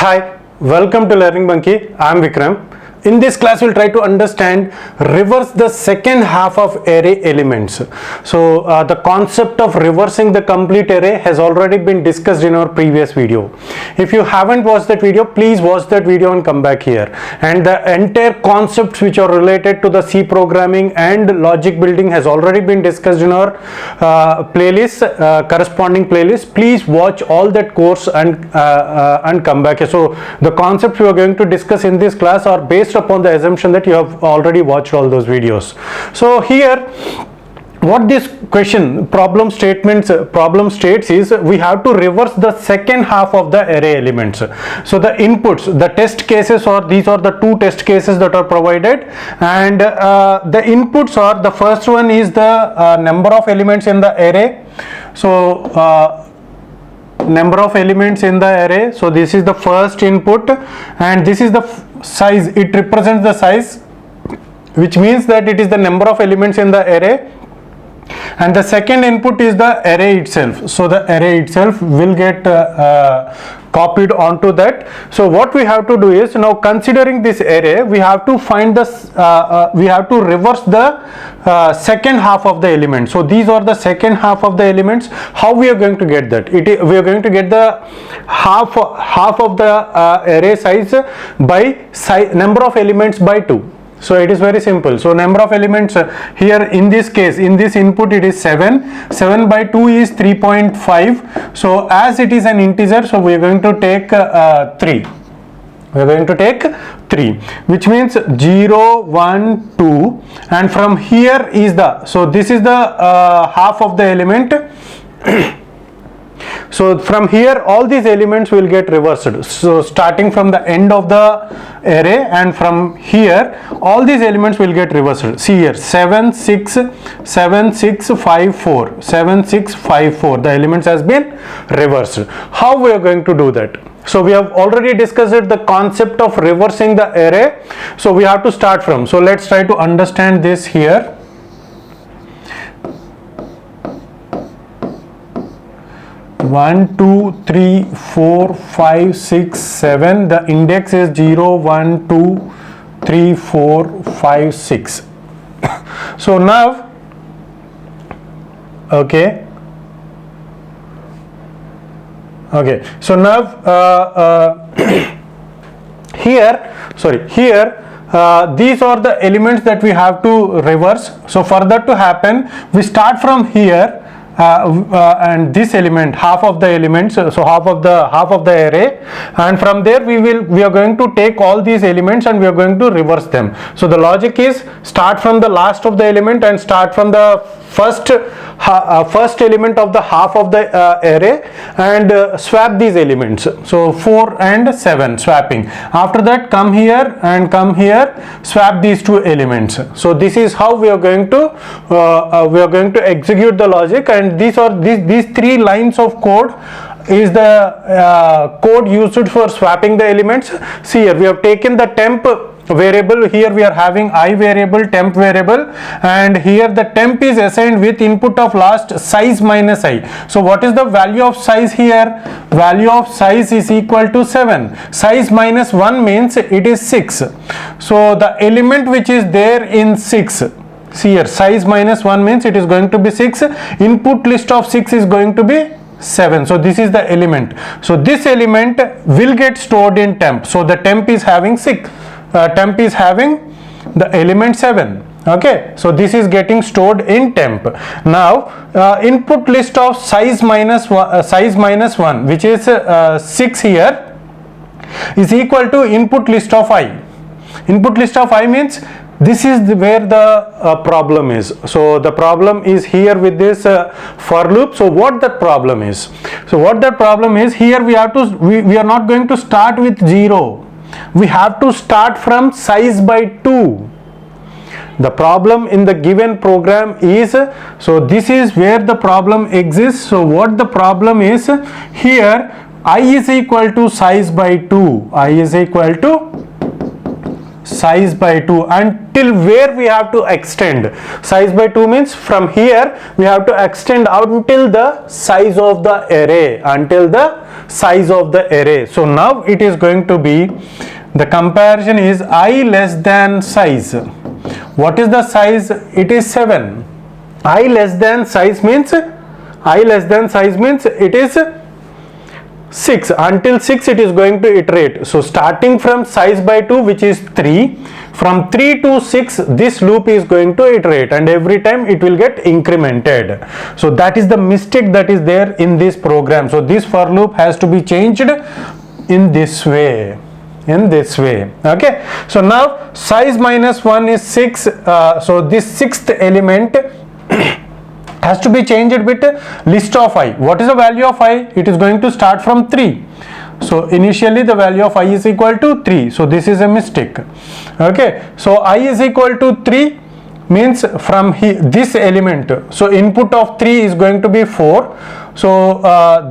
Hi, welcome to Learning Monkey. I am Vikram. In this class, we'll try to understand reverse the second half of array elements. So the concept of reversing the complete array has already been discussed in our previous video. If you haven't watched that video, please watch that video and come back here. And the entire concepts which are related to the C programming and logic building has already been discussed in our corresponding playlist. Please watch all that course and come back here. So the concepts we are going to discuss in this class are based upon the assumption that you have already watched all those videos. So here what this problem states is we have to reverse the second half of the array elements. So the inputs, the test cases, or these are the two test cases that are provided, and the inputs are, the first one is the number of elements in the array. So number of elements in the array, so this is the first input, and this is the size. It represents the size, which means that it is the number of elements in the array. And the second input is the array itself. So the array itself will get copied onto that. So what we have to do is, now considering this array, we have to find the we have to reverse the second half of the element. So these are the second half of the elements. How we are going to get that? We are going to get the half of the array size by number of elements by 2. So it is very simple. So number of elements here in this case, in this input, it is 7. 7 by 2 is 3.5. So as it is an integer, so we are going to take 3. We are going to take 3, which means 0, 1, 2, and from here is the, so this is the half of the element. So from here all these elements will get reversed. So starting from the end of the array, and from here all these elements will get reversed. See here, 7, 6, 7, 6, 5, 4, 7, 6, 5, 4. The elements has been reversed. How we are going to do that? So we have already discussed the concept of reversing the array. So we have to start from. So let's try to understand this here. 1, 2, 3, 4, 5, 6, 7. The index is 0, 1, 2, 3, 4, 5, 6. So now, okay. So now here these are the elements that we have to reverse. So for that to happen, we start from here. And this element, half of the elements, so half of the array, and from there we are going to take all these elements and we are going to reverse them. So the logic is, start from the last of the element and start from the first element of the half of the array, and swap these elements. So 4 and 7 swapping. After that, come here and come here, swap these two elements. So this is how we are going to execute the logic. And these three lines of code is the code used for swapping the elements. See here, we have taken the temp variable. Here we are having I variable, temp variable, and here the temp is assigned with input of last size minus I. So what is the value of size here? Value of size is equal to 7. Size minus 1 means it is 6. So the element which is there in 6, see here, size minus 1 means it is going to be 6. Input list of 6 is going to be 7. So this is the element. So this element will get stored in temp. So the temp is having 6. Temp is having the element 7. Okay, so this is getting stored in temp. Now input list of size minus 1, which is 6 here, is equal to input list of I. Input list of I means this is where the problem is. So the problem is here with this for loop. So what that problem is? So what that problem is, here we have to, we are not going to start with 0. We have to start from size by 2. The problem in the given program is, so this is where the problem exists. So what the problem is here, I is equal to size by 2. I is equal to size by 2, until where we have to extend. Size by 2 means from here we have to extend out until the size of the array, until the size of the array. So now it is going to be, the comparison is I less than size. What is the size? It is 7. I less than size means it is 6. Until 6 it is going to iterate. So starting from size by 2, which is 3, from 3 to 6 this loop is going to iterate, and every time it will get incremented. So that is the mistake that is there in this program. So this for loop has to be changed in this way. Okay, so now size minus 1 is 6. So this sixth element has to be changed with list of I. What is the value of I? It is going to start from 3. So initially the value of I is equal to 3. So this is a mistake. Okay, so I is equal to 3 means from this element. So input of 3 is going to be 4. So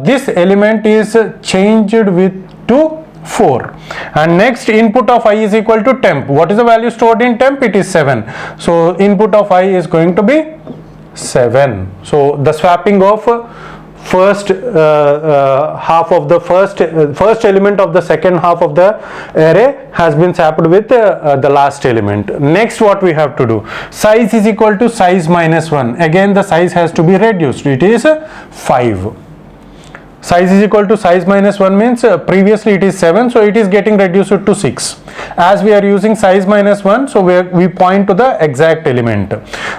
this element is changed with to 4, and next input of I is equal to temp. What is the value stored in temp? It is 7. So input of I is going to be 7. So the swapping of first half of the first element of the second half of the array has been swapped with the last element. Next, what we have to do, size is equal to size minus 1. Again the size has to be reduced. It is 5. Size is equal to size minus 1 means previously it is 7, so it is getting reduced to 6. As we are using size minus 1, so we point to the exact element.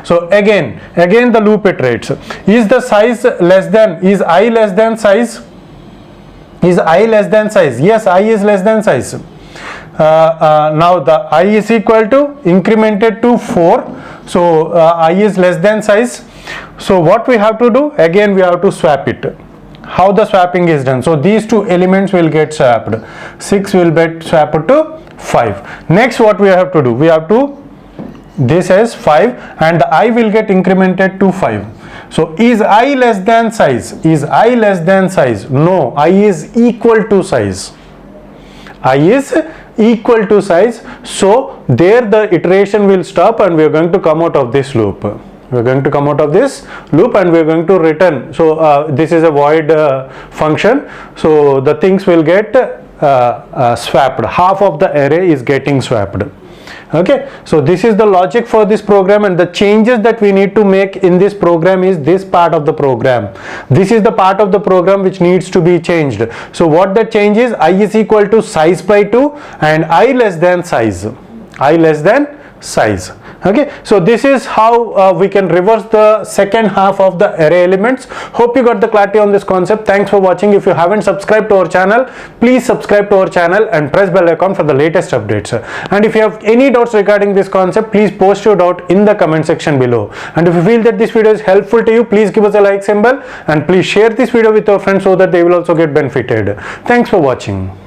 So again the loop iterates. Is the size less than, is I less than size? Is I less than size? Yes, I is less than size. Now the I is equal to incremented to 4. So I is less than size. So what we have to do? Again we have to swap it. How the swapping is done? So these two elements will get swapped. 6 will get swapped to 5. Next, what we have to do? We have to, this as 5 and the I will get incremented to 5. So is I less than size? Is I less than size? No, I is equal to size. I is equal to size. So there the iteration will stop and we are going to come out of this loop. We are going to come out of this loop and we are going to return. So this is a void function. So the things will get swapped. Half of the array is getting swapped. Okay, so this is the logic for this program, and the changes that we need to make in this program is this part of the program. This is the part of the program which needs to be changed. So what the change is, I is equal to size by 2 and I less than size. I less than size. Okay, so this is how we can reverse the second half of the array elements. Hope you got the clarity on this concept. Thanks for watching. If you haven't subscribed to our channel, please subscribe to our channel and press bell icon for the latest updates. And if you have any doubts regarding this concept, please post your doubt in the comment section below. And if you feel that this video is helpful to you, please give us a like symbol and please share this video with your friends so that they will also get benefited. Thanks for watching.